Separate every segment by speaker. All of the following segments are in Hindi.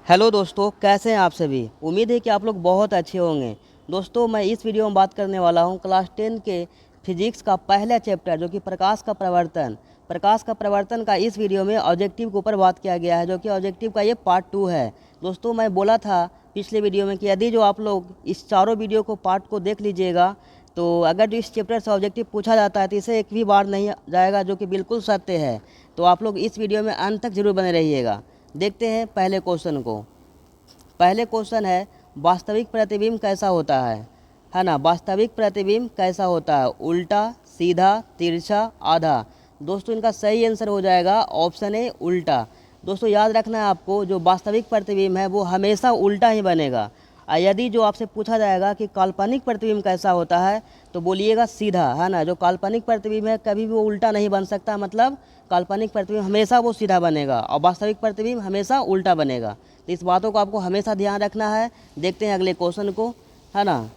Speaker 1: हेलो दोस्तों, कैसे हैं आप सभी। उम्मीद है कि आप लोग बहुत अच्छे होंगे। दोस्तों, मैं इस वीडियो में बात करने वाला हूं क्लास 10 के फिजिक्स का पहला चैप्टर जो कि प्रकाश का प्रवर्तन का इस वीडियो में ऑब्जेक्टिव के ऊपर बात किया गया है, जो कि ऑब्जेक्टिव का ये पार्ट 2 है। दोस्तों, मैं बोला था पिछले वीडियो में कि यदि जो आप लोग इस चारों वीडियो को पार्ट को देख लीजिएगा तो अगर जो इस चैप्टर से ऑब्जेक्टिव पूछा जाता है तो इसे एक भी बार नहीं जाएगा, जो कि बिल्कुल सत्य है। तो आप लोग इस वीडियो में अंत तक जरूर बने रहिएगा। देखते हैं पहले क्वेश्चन को। पहले क्वेश्चन है, वास्तविक प्रतिबिंब कैसा होता है ना। वास्तविक प्रतिबिंब कैसा होता है, उल्टा, सीधा, तिरछा, आधा। दोस्तों, इनका सही आंसर हो जाएगा ऑप्शन ए, उल्टा। दोस्तों, याद रखना है आपको, जो वास्तविक प्रतिबिंब है वो हमेशा उल्टा ही बनेगा। यदि जो आपसे पूछा जाएगा कि काल्पनिक प्रतिबिंब कैसा होता है तो बोलिएगा सीधा, है ना। जो काल्पनिक प्रतिबिंब है कभी भी वो उल्टा नहीं बन सकता, मतलब काल्पनिक प्रतिबिंब हमेशा वो सीधा बनेगा और वास्तविक प्रतिबिंब हमेशा उल्टा बनेगा। तो इस बातों को आपको हमेशा ध्यान रखना है। देखते हैं अगले क्वेश्चन को, है ना।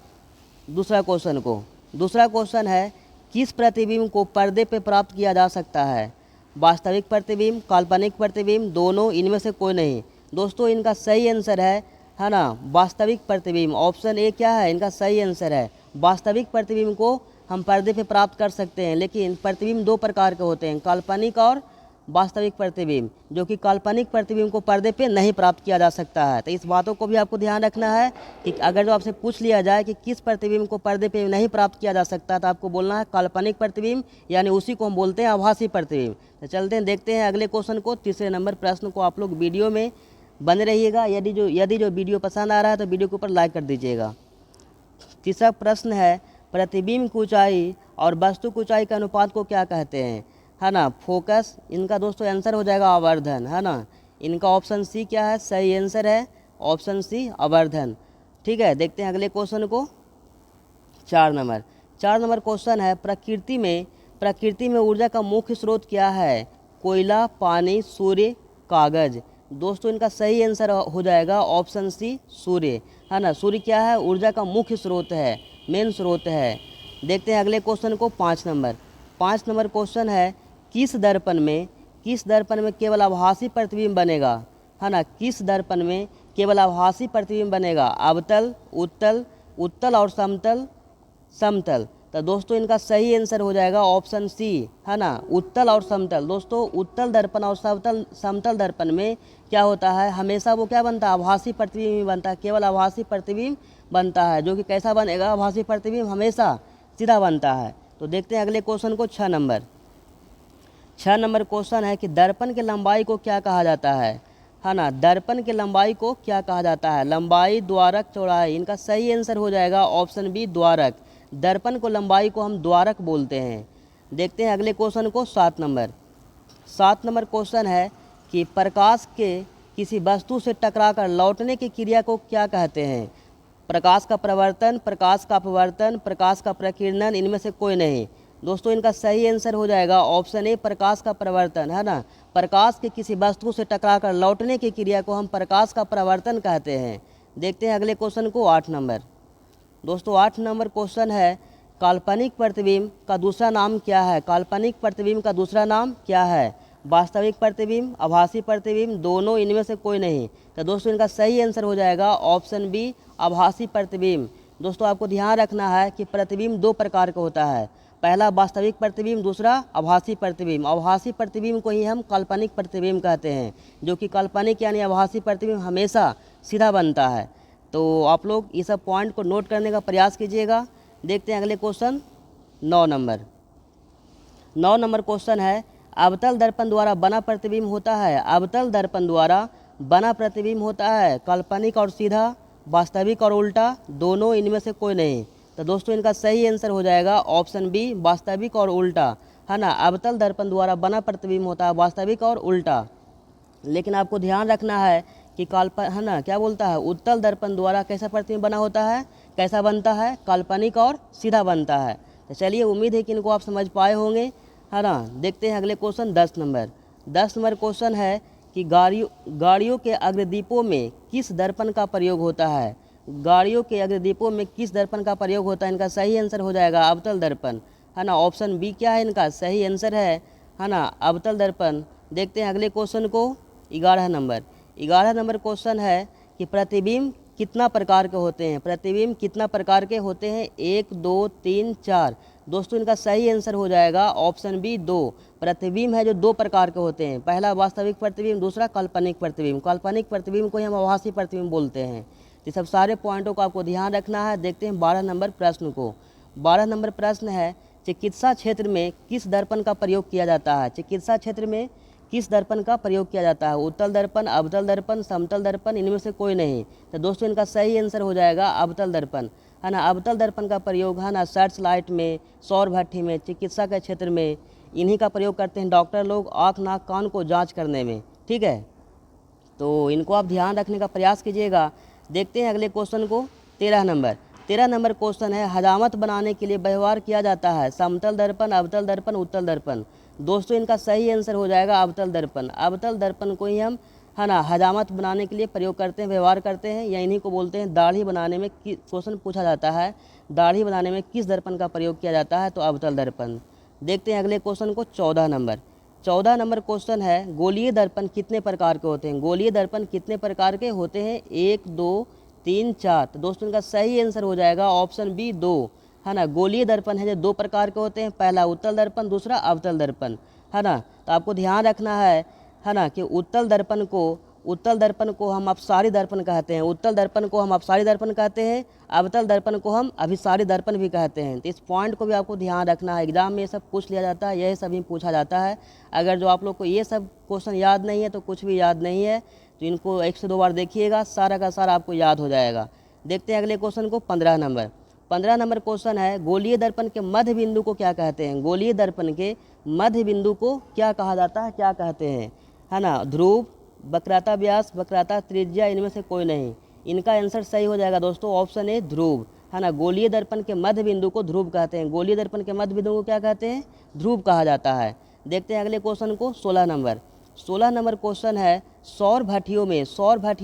Speaker 1: दूसरा क्वेश्चन है, किस प्रतिबिंब को पर्दे पे प्राप्त किया जा सकता है। वास्तविक प्रतिबिंब, काल्पनिक प्रतिबिंब, दोनों, इनमें से कोई नहीं। दोस्तों, इनका सही आंसर है ना, वास्तविक प्रतिबिंब। ऑप्शन ए क्या है, इनका सही आंसर है। वास्तविक प्रतिबिंब को हम पर्दे पे प्राप्त कर सकते हैं, लेकिन प्रतिबिंब दो प्रकार के होते हैं, काल्पनिक और वास्तविक प्रतिबिंब, जो कि काल्पनिक प्रतिबिंब को पर्दे पे नहीं प्राप्त किया जा सकता है। तो इस बातों को भी आपको ध्यान रखना है कि अगर जो आपसे पूछ लिया जाए कि किस प्रतिबिंब को पर्दे पे नहीं प्राप्त किया जा सकता, तो आपको बोलना है काल्पनिक प्रतिबिंब, यानी उसी को हम बोलते हैं आभासी प्रतिबिंब। तो चलते हैं, देखते हैं अगले क्वेश्चन को। तीसरे नंबर प्रश्न को आप लोग वीडियो में बने रहिएगा। यदि जो वीडियो पसंद आ रहा है तो वीडियो के ऊपर लाइक कर दीजिएगा। तीसरा प्रश्न है, प्रतिबिंब की ऊंचाई और वस्तु की ऊंचाई के अनुपात को क्या कहते हैं, है ना। फोकस, इनका दोस्तों आंसर हो जाएगा आवर्धन, है ना। इनका ऑप्शन सी क्या है, सही आंसर है ऑप्शन सी, आवर्धन। ठीक है, देखते हैं अगले क्वेश्चन को। 4 नंबर क्वेश्चन है, प्रकृति में ऊर्जा का मुख्य स्रोत क्या है। कोयला, पानी, सूर्य, कागज। दोस्तों, इनका सही आंसर हो जाएगा ऑप्शन सी, सूर्य, है ना। सूर्य क्या है, ऊर्जा का मुख्य स्रोत है, मेन स्रोत है। देखते हैं अगले क्वेश्चन को। 5 नंबर क्वेश्चन है, किस दर्पण में केवल आभासी प्रतिबिंब बनेगा, है ना। किस दर्पण में केवल आभासी प्रतिबिंब बनेगा, अवतल, उत्तल और समतल। तो दोस्तों, इनका सही आंसर हो जाएगा ऑप्शन सी, है ना, उत्तल और समतल। दोस्तों, उत्तल दर्पण और समतल दर्पण में क्या होता है, हमेशा वो क्या बनता है, आभासी प्रतिबिंब ही बनता है, केवल आभासी प्रतिबिंब बनता है, जो कि कैसा बनेगा, आभासी प्रतिबिंब हमेशा सीधा बनता है। तो देखते हैं अगले क्वेश्चन को। 6 नंबर क्वेश्चन है कि दर्पण की लंबाई को क्या कहा जाता है ना। दर्पण की लंबाई को क्या कहा जाता है, लंबाई, द्वारक, चौड़ाई। इनका सही आंसर हो जाएगा ऑप्शन बी, द्वारक। दर्पण को लंबाई को हम द्वारक बोलते हैं। देखते हैं अगले क्वेश्चन को। 7 नंबर क्वेश्चन है कि प्रकाश के किसी वस्तु से टकराकर लौटने की क्रिया को क्या कहते हैं। प्रकाश का प्रवर्तन, प्रकाश का अपवर्तन, प्रकाश का प्रकीर्णन, इनमें से कोई नहीं। दोस्तों, इनका सही आंसर हो जाएगा ऑप्शन ए, प्रकाश का प्रवर्तन, है ना। प्रकाश के किसी वस्तु से टकराकर लौटने की क्रिया को हम प्रकाश का प्रवर्तन कहते हैं। देखते हैं अगले क्वेश्चन को। 8 नंबर। दोस्तों, 8 नंबर क्वेश्चन है, काल्पनिक प्रतिबिंब का दूसरा नाम क्या है। काल्पनिक प्रतिबिंब का दूसरा नाम क्या है, वास्तविक प्रतिबिंब, आभासी प्रतिबिंब, दोनों, इनमें से कोई नहीं। तो दोस्तों, इनका सही आंसर हो जाएगा ऑप्शन बी, आभासी प्रतिबिंब। दोस्तों, आपको ध्यान रखना है कि प्रतिबिंब दो प्रकार का होता है, पहला वास्तविक प्रतिबिंब, दूसरा आभासी प्रतिबिंब। आभासी प्रतिबिंब को ही हम काल्पनिक प्रतिबिंब कहते हैं, जो कि काल्पनिक यानी आभासी प्रतिबिंब हमेशा सीधा बनता है। तो आप लोग ये सब पॉइंट को नोट करने का प्रयास कीजिएगा। देखते हैं अगले क्वेश्चन। 9 नंबर क्वेश्चन है, अवतल दर्पण द्वारा बना प्रतिबिंब होता है। अवतल दर्पण द्वारा बना प्रतिबिंब होता है काल्पनिक और सीधा, वास्तविक और उल्टा, दोनों, इनमें से कोई नहीं। तो दोस्तों, इनका सही आंसर हो जाएगा ऑप्शन बी, वास्तविक और उल्टा, है ना। अवतल दर्पण द्वारा बना प्रतिबिंब होता है वास्तविक और उल्टा। लेकिन आपको ध्यान रखना है कि है ना, क्या बोलता है, उत्तल दर्पण द्वारा कैसा प्रतिबिंब बना होता है, कैसा बनता है, काल्पनिक और सीधा बनता है। तो चलिए, उम्मीद है कि इनको आप समझ पाए होंगे, है ना। देखते हैं अगले क्वेश्चन। 10 नंबर क्वेश्चन है कि गाड़ियों के अग्रदीपों में किस दर्पण का प्रयोग होता है। गाड़ियों के अग्रदीपों में किस दर्पण का प्रयोग होता है, इनका सही आंसर हो जाएगा अवतल दर्पण, है ना। ऑप्शन बी क्या है, इनका सही आंसर है ना, अवतल दर्पण। देखते हैं अगले क्वेश्चन को। 11 11 नंबर क्वेश्चन है कि प्रतिबिंब कितना प्रकार के होते हैं। प्रतिबिंब कितना प्रकार के होते हैं, 1 2 3 4। दोस्तों इनका सही आंसर हो जाएगा ऑप्शन बी 2। प्रतिबिंब है जो 2 प्रकार के होते हैं, पहला वास्तविक प्रतिबिंब, दूसरा काल्पनिक प्रतिबिंब। काल्पनिक प्रतिबिंब को ही हम आभासी प्रतिबिंब बोलते हैं। ये सब सारे पॉइंटों को आपको ध्यान रखना है। देखते हैं 12 नंबर प्रश्न को। 12 नंबर प्रश्न है चिकित्सा क्षेत्र में किस दर्पण का प्रयोग किया जाता है। चिकित्सा क्षेत्र में किस दर्पण का प्रयोग किया जाता है, उत्तल दर्पण, अवतल दर्पण, समतल दर्पण, इनमें से कोई नहीं। तो दोस्तों इनका सही आंसर हो जाएगा अवतल दर्पण, है ना। अवतल दर्पण का प्रयोग, है ना, सर्च लाइट में, सौर भट्ठी में, चिकित्सा के क्षेत्र में इन्हीं का प्रयोग करते हैं डॉक्टर लोग आँख नाक कान को जाँच करने में, ठीक है। तो इनको आप ध्यान रखने का प्रयास कीजिएगा। देखते हैं अगले क्वेश्चन को। 13 नंबर क्वेश्चन है हजामत बनाने के लिए व्यवहार किया जाता है समतल दर्पण, अवतल दर्पण, उत्तल दर्पण। दोस्तों इनका सही आंसर हो जाएगा अवतल दर्पण। अवतल दर्पण को ही हम, है ना, हजामत बनाने के लिए प्रयोग करते हैं, व्यवहार करते हैं, या इन्हीं को बोलते हैं दाढ़ी बनाने में। क्वेश्चन पूछा जाता है दाढ़ी बनाने में किस दर्पण का प्रयोग किया जाता है, तो अवतल दर्पण। देखते हैं अगले क्वेश्चन को। 14 नंबर क्वेश्चन है गोलीय दर्पण कितने प्रकार के होते हैं। गोलीय दर्पण कितने प्रकार के होते हैं, 1 2 3 4। तो दोस्तों इनका सही आंसर हो जाएगा ऑप्शन बी 2, है ना। गोलीय दर्पण है जो 2 प्रकार के होते हैं, पहला उत्तल दर्पण, दूसरा अवतल दर्पण, है ना। तो आपको ध्यान रखना है ना, कि उत्तल दर्पण को हम अपसारी दर्पण कहते हैं, उत्तल दर्पण को हम अपसारी दर्पण कहते हैं, अवतल दर्पण को हम अभिसारी दर्पण भी कहते हैं। तो इस पॉइंट को भी आपको ध्यान रखना है। एग्जाम में ये सब पूछ लिया जाता है, यही सभी पूछा जाता है। अगर जो आप लोग को ये सब क्वेश्चन याद नहीं है तो कुछ भी याद नहीं है, तो इनको 1 से 2 बार देखिएगा, सारा का सारा आपको याद हो जाएगा। देखते हैं अगले क्वेश्चन को। 15 नंबर क्वेश्चन है गोलीय दर्पण के मध्य बिंदु को क्या कहते हैं। गोलीय दर्पण के मध्य बिंदु को क्या कहा जाता है, क्या कहते हैं, है ना। ध्रुव, वक्रता व्यास, वक्रता त्रिज्या, इनमें से कोई नहीं। इनका आंसर सही हो जाएगा दोस्तों ऑप्शन ए ध्रुव, है ना। गोलीय दर्पण के मध्य बिंदु को ध्रुव कहते हैं। गोलीय दर्पण के मध्य बिंदु को क्या कहते हैं, ध्रुव कहा जाता है। देखते हैं अगले क्वेश्चन को। 16 नंबर क्वेश्चन है सौर भट्टियों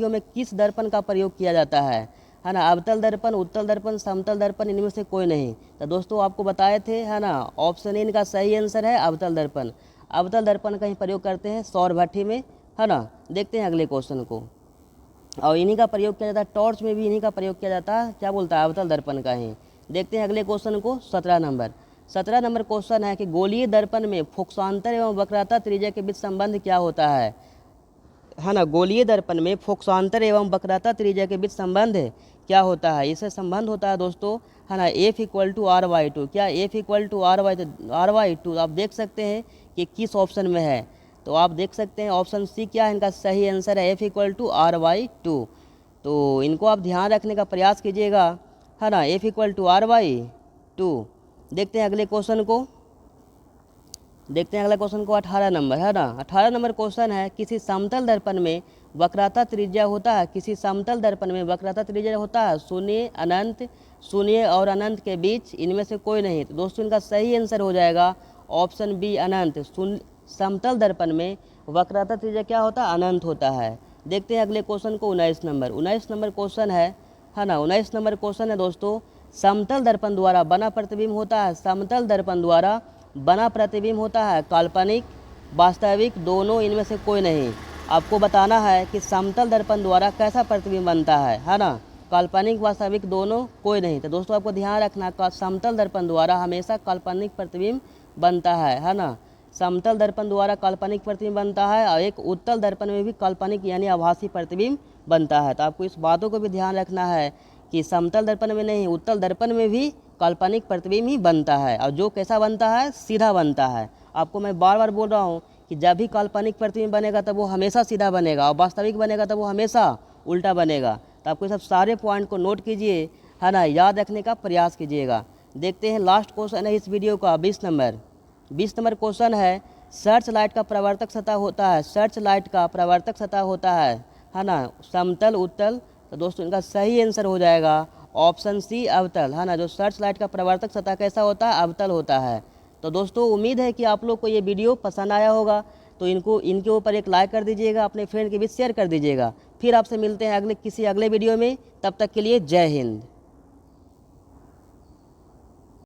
Speaker 1: में किस दर्पण का प्रयोग किया जाता है ना। अवतल दर्पण, उत्तल दर्पण, समतल दर्पण, इनमें से कोई नहीं। तो दोस्तों आपको बताए थे, है ना, ऑप्शन ए इनका सही आंसर है अवतल दर्पण। अवतल दर्पण का ही प्रयोग करते हैं सौर भट्टी में, है ना। देखते हैं अगले क्वेश्चन को। और इन्हीं का प्रयोग किया जाता है टॉर्च में भी, इन्हीं का प्रयोग किया जाता है, क्या बोलता है, अवतल दर्पण का ही। देखते हैं अगले क्वेश्चन को। 17 नंबर क्वेश्चन है कि गोलीय दर्पण में फोकसांतर एवं वक्रता त्रिज्या के बीच संबंध क्या होता है ना। गोलीय दर्पण में फोकसांतर एवं वक्रता त्रिज्या के बीच संबंध क्या होता है। इससे संबंध होता है दोस्तों, है ना, F = R/2। क्या F = R/2 आप देख सकते हैं कि किस ऑप्शन में है। तो आप देख सकते हैं ऑप्शन सी क्या है, इनका सही आंसर है F = R/2। तो इनको आप ध्यान रखने का प्रयास कीजिएगा, है ना, F = R/2। देखते हैं अगले क्वेश्चन को। 18 नंबर, है ना। 18 नंबर क्वेश्चन है किसी समतल दर्पण में वक्रता त्रिज्या होता है। किसी समतल दर्पण में वक्रता त्रिज्या होता है शून्य, अनंत, शून्य और अनंत के बीच, इनमें से कोई नहीं। तो दोस्तों इनका सही आंसर हो जाएगा ऑप्शन बी अनंत। समतल दर्पण में वक्रता त्रिज्या क्या होता है, अनंत होता है। देखते हैं अगले क्वेश्चन को। 19 नंबर क्वेश्चन है ना। 19 नंबर क्वेश्चन है दोस्तों समतल दर्पण द्वारा बना प्रतिबिंब होता है। समतल दर्पण द्वारा बना प्रतिबिंब होता है काल्पनिक, वास्तविक, दोनों, इनमें से कोई नहीं। आपको बताना है कि समतल दर्पण द्वारा कैसा प्रतिबिंब बनता है ना। काल्पनिक, वास्तविक, दोनों, कोई नहीं। तो दोस्तों आपको ध्यान रखना का समतल दर्पण द्वारा हमेशा काल्पनिक प्रतिबिंब बनता है ना। समतल दर्पण द्वारा काल्पनिक प्रतिबिंब बनता है और एक उत्तल दर्पण में भी काल्पनिक यानी आभासी प्रतिबिंब बनता है। तो आपको इस बातों को भी ध्यान रखना है कि समतल दर्पण में नहीं, उत्तल दर्पण में भी काल्पनिक प्रतिबिंब ही बनता है, और जो कैसा बनता है, सीधा बनता है। आपको मैं बार बार बोल रहा हूँ कि जब भी काल्पनिक प्रतिबिंब बनेगा तब वो हमेशा सीधा बनेगा, और वास्तविक बनेगा तब वो हमेशा उल्टा बनेगा। तो आपको सब सारे पॉइंट को नोट कीजिए, है ना, याद रखने का प्रयास कीजिएगा। देखते हैं लास्ट क्वेश्चन है इस वीडियो का, 20 नंबर क्वेश्चन है सर्च लाइट का प्रवर्तक सतह होता है। सर्च लाइट का प्रवर्तक सतह होता है ना, समतल, उत्तल। तो दोस्तों इनका सही आंसर हो जाएगा ऑप्शन सी अवतल, है ना। जो सर्च लाइट का प्रवर्तक सतह कैसा होता है, अवतल होता है। तो दोस्तों उम्मीद है कि आप लोग को ये वीडियो पसंद आया होगा। तो इनके ऊपर एक लाइक कर दीजिएगा, अपने फ्रेंड के बीच शेयर कर दीजिएगा। फिर आपसे मिलते हैं किसी अगले वीडियो में। तब तक के लिए जय हिंद।